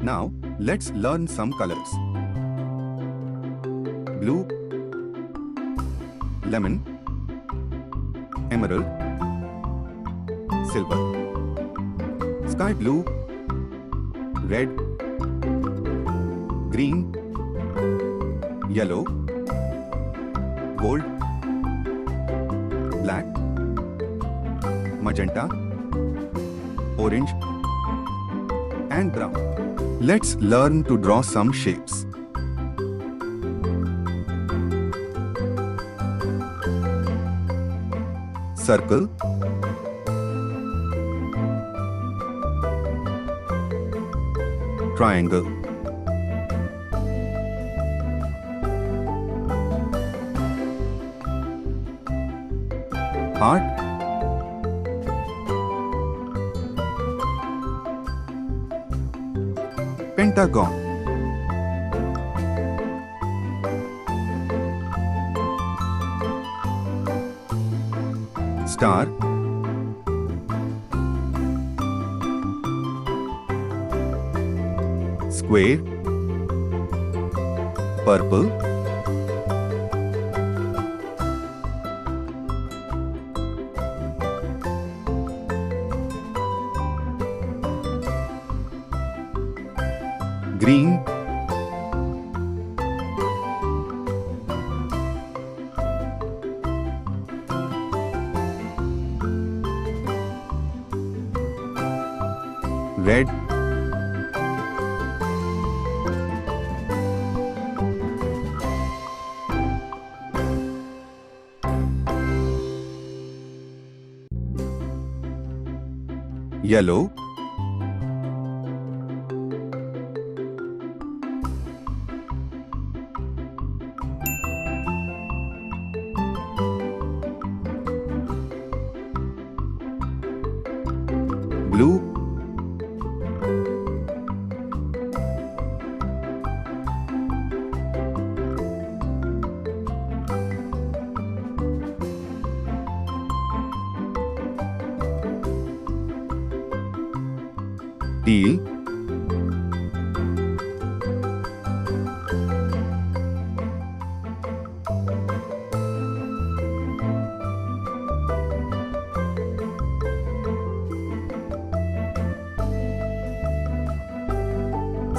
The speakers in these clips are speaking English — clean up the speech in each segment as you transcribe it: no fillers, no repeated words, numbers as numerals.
Now, let's learn some colors. Blue, lemon, emerald, silver, sky blue, red, green, yellow, gold, black, magenta, orange, and brown. Let's learn to draw some shapes. Circle, triangle, heart, pentagon, star, square, purple, green, red, yellow, blue, teal,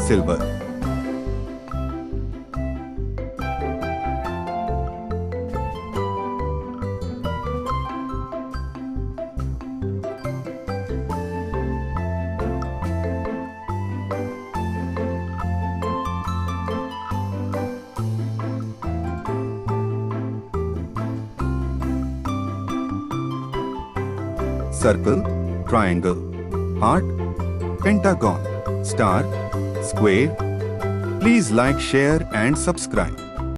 silver, circle, triangle, heart, pentagon, star, square. Please like, share and subscribe.